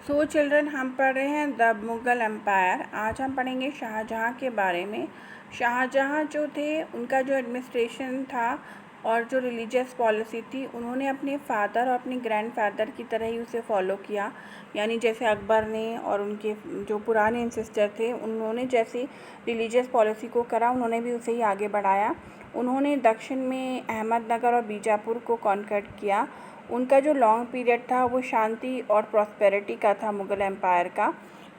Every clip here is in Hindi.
सो चिल्ड्रन, हम पढ़ रहे हैं द मुग़ल एम्पायर। आज हम पढ़ेंगे शाहजहाँ के बारे में। शाहजहाँ जो थे, उनका जो एडमिनिस्ट्रेशन था और जो रिलीजियस पॉलिसी थी, उन्होंने अपने फादर और अपने ग्रैंडफादर की तरह ही उसे फॉलो किया। यानी जैसे अकबर ने और उनके जो पुराने एंसेस्टर थे, उन्होंने जैसे रिलीजियस पॉलिसी को करा, उन्होंने भी उसे ही आगे बढ़ाया। उन्होंने दक्षिण में अहमदनगर और बीजापुर को कॉन्क्वेस्ट किया। उनका जो लॉन्ग पीरियड था वो शांति और प्रॉस्पेरिटी का था मुग़ल एम्पायर का,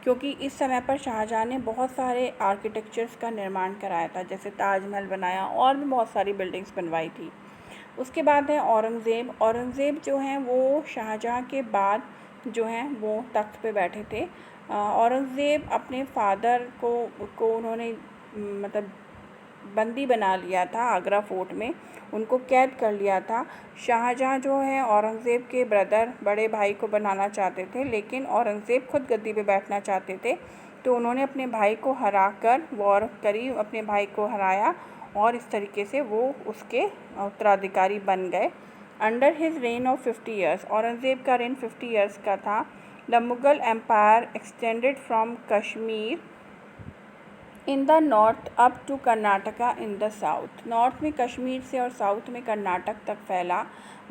क्योंकि इस समय पर शाहजहाँ ने बहुत सारे आर्किटेक्चर्स का निर्माण कराया था, जैसे ताजमहल बनाया और भी बहुत सारी बिल्डिंग्स बनवाई थी। उसके बाद है औरंगज़ेब। औरंगज़ेब जो हैं वो शाहजहाँ के बाद जो हैं वो तख्त पे बैठे थे। औरंगज़ेब अपने फादर को उन्होंने मतलब बंदी बना लिया था आगरा फोर्ट में, उनको कैद कर लिया था। शाहजहाँ जो है औरंगज़ेब के ब्रदर, बड़े भाई को बनाना चाहते थे, लेकिन औरंगज़ेब खुद गद्दी पे बैठना चाहते थे, तो उन्होंने अपने भाई को हरा कर वॉर करी, अपने भाई को हराया और इस तरीके से वो उसके उत्तराधिकारी बन गए। Under his reign of 50 years, Aurangzeb का रेन 50 ईयर्स का था। The Mughal empire extended from Kashmir in the north up to Karnataka in the south. North में कश्मीर से और साउथ में कर्नाटक तक फैला।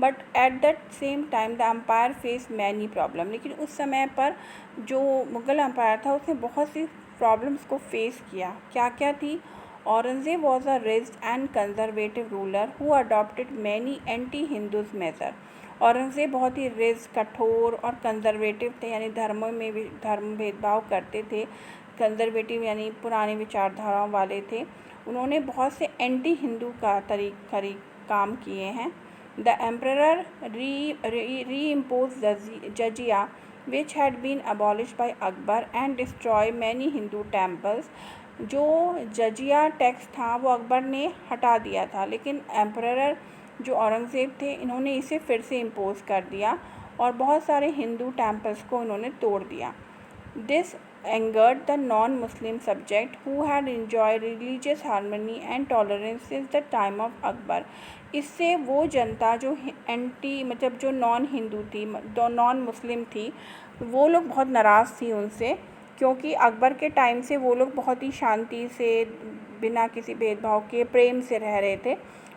But at that same time the empire face many problem. लेकिन उस समय पर जो मुग़ल एम्पायर था उसने बहुत सी प्रॉब्लम्स को फेस किया। क्या क्या थी? Aurangzeb was a rigid and conservative ruler who adopted many anti Hindus measure. Aurangzeb बहुत ही रिजिड, कठोर और कंजर्वेटिव थे, यानी धर्मों में भी धर्म भेदभाव करते थे। कंजर्वेटिव यानी पुरानी विचारधाराओं वाले थे। उन्होंने बहुत से एंटी हिंदू का काम किए हैं। The emperor reimpose jizya which had been abolish by Akbar and destroy many Hindu temples. जो जजिया टैक्स था वो अकबर ने हटा दिया था, लेकिन एम्परर जो औरंगज़ेब थे, इन्होंने इसे फिर से इम्पोज कर दिया और बहुत सारे हिंदू टेम्पल्स को इन्होंने तोड़ दिया। This angered the non-Muslim subject who had enjoyed religious harmony and tolerance since the time of Akbar. इससे वो जनता जो जो नॉन हिंदू थी, नॉन मुस्लिम थी, वो लोग बहुत नाराज़ थी उनसे, क्योंकि अकबर के टाइम से वो लोग बहुत ही शांति से, बिना किसी भेदभाव के, प्रेम से रह रहे थे।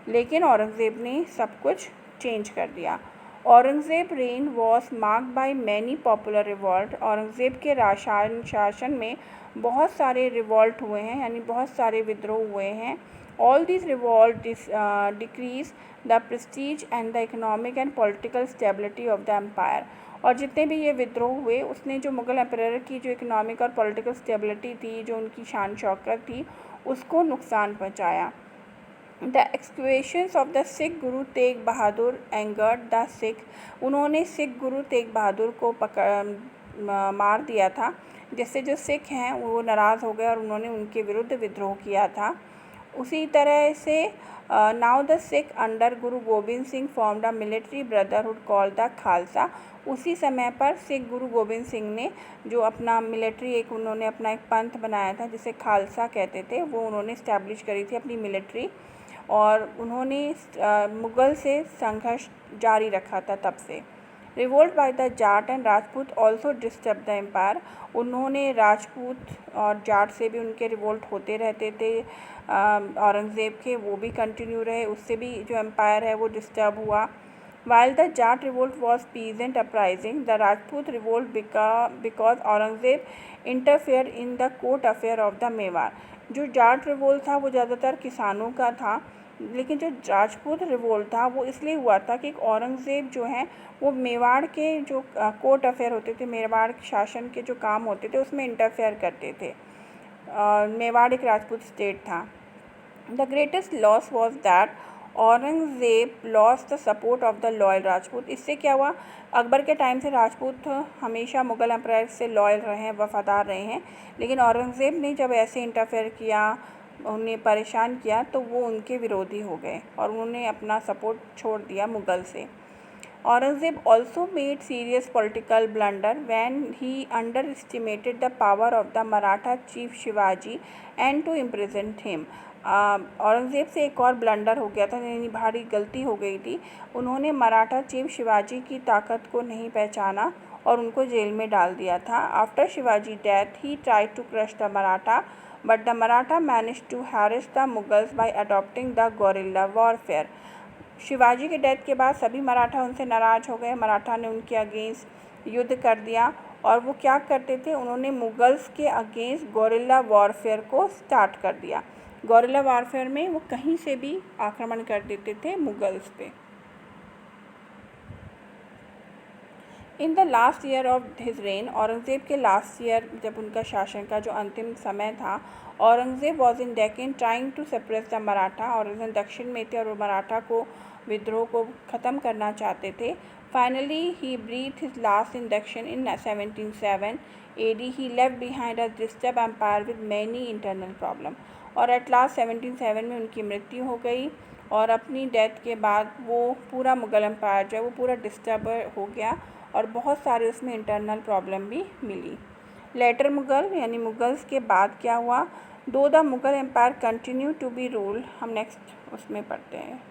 लेकिन औरंगज़ेब ने सब कुछ चेंज कर दिया। Aurangzeb rain was marked by many popular revolt. Aurangzeb के शासन में बहुत सारे रिवॉल्ट हुए हैं, यानी बहुत सारे विद्रोह हुए हैं। All this revolt decrease the prestige and the economic and political stability of the empire. और जितने भी ये विद्रोह हुए, उसने जो मुग़ल एम्पायर की जो इकोनॉमिक और पॉलिटिकल स्टेबिलिटी थी, जो उनकी शान शौकत थी, उसको नुकसान पहुँचाया। The एक्सक्वेशंस of the Sikh Guru Tegh Bahadur angered the Sikh. उन्होंने सिख गुरु तेग बहादुर को मार दिया था, जिससे जो सिख हैं वो नाराज़ हो गए और उन्होंने उनके विरुद्ध विद्रोह किया था। उसी तरह से now the Sikh under Guru Gobind Singh formed a military brotherhood called the Khalsa. उसी समय पर सिख गुरु गोबिंद सिंह ने जो अपना मिलिट्री उन्होंने अपना एक पंथ बनाया था, जिसे खालसा कहते थे, वो उन्होंने इस्टेब्लिश करी थी अपनी मिलिट्री, और उन्होंने मुग़ल से संघर्ष जारी रखा था तब से। Revolt by the Jat and Rajput also disturb the empire. उन्होंने राजपूत और जाट से भी उनके रिवोल्ट होते रहते थे औरंगज़ेब के, वो भी कंटिन्यू रहे, उससे भी जो एम्पायर है वो डिस्टर्ब हुआ। While the Jat revolt was peasant uprising, the Rajput revolt because Aurangzeb interfered in the court affair of the Mewar. जो जाट रिवोल्ट था वो ज़्यादातर किसानों का था, लेकिन जो राजपूत रिवोल्ट था वो इसलिए हुआ था कि औरंगज़ेब जो हैं वो मेवाड़ के जो कोर्ट अफेयर होते थे, मेवाड़ शासन के जो काम होते थे, उसमें इंटरफेयर करते थे। मेवाड़ एक राजपूत स्टेट था। The greatest loss was that Aurangzeb loss the support of the loyal Rajput. इससे क्या हुआ? अकबर के टाइम से राजपूत हमेशा मुग़ल एम्पायर से लॉयल रहे हैं, वफ़ादार रहे हैं, लेकिन औरंगज़ेब ने जब ऐसे इंटरफेयर किया, उन्हें परेशान किया, तो वो उनके विरोधी हो गए और उन्होंने अपना सपोर्ट छोड़ दिया मुग़ल से। Aurangzeb also made serious political blunder when he underestimated the power of the Maratha chief Shivaji and to imprison him. Aurangzeb से एक और ब्लंडर हो गया था, यानी भारी गलती हो गई थी। उन्होंने मराठा चीफ शिवाजी की ताकत को नहीं पहचाना और उनको जेल में डाल दिया था। After Shivaji death he tried to crush the Maratha but the Maratha manage to harass the Mughals by adopting the guerrilla warfare. Shivaji के डेथ के बाद सभी मराठा उनसे नाराज़ हो गए। मराठा ने उनके अगेंस्ट युद्ध कर दिया और वो क्या करते थे, उन्होंने मुगल्स के अगेंस्ट गोरिल्ला वॉरफेयर को स्टार्ट कर दिया। गोरिल्ला वॉरफेयर में वो कहीं से भी आक्रमण कर देते थे मुगल्स पे। In the last year of his rain, Aurangzeb के लास्ट ईयर जब उनका शासन का जो अंतिम समय था, Aurangzeb was in Deccan trying to suppress the Maratha. Aurangzeb दक्षिण में थे और वो मराठा को विद्रोह को ख़त्म करना चाहते थे। Finally he breathe his last in Dakshin in 1707 AD। He left behind a disturb empire with many internal problem. और एट लास्ट 1707 में उनकी मृत्यु हो गई और अपनी डेथ के बाद वो पूरा मुग़ल एम्पायर जो है वो पूरा डिस्टर्ब हो गया और बहुत सारे उसमें इंटरनल प्रॉब्लम भी मिली। लेटर मुग़ल यानी मुग़ल्स के बाद क्या हुआ, though the Mughal empire continue to be ruled. हम नेक्स्ट उसमें पढ़ते हैं।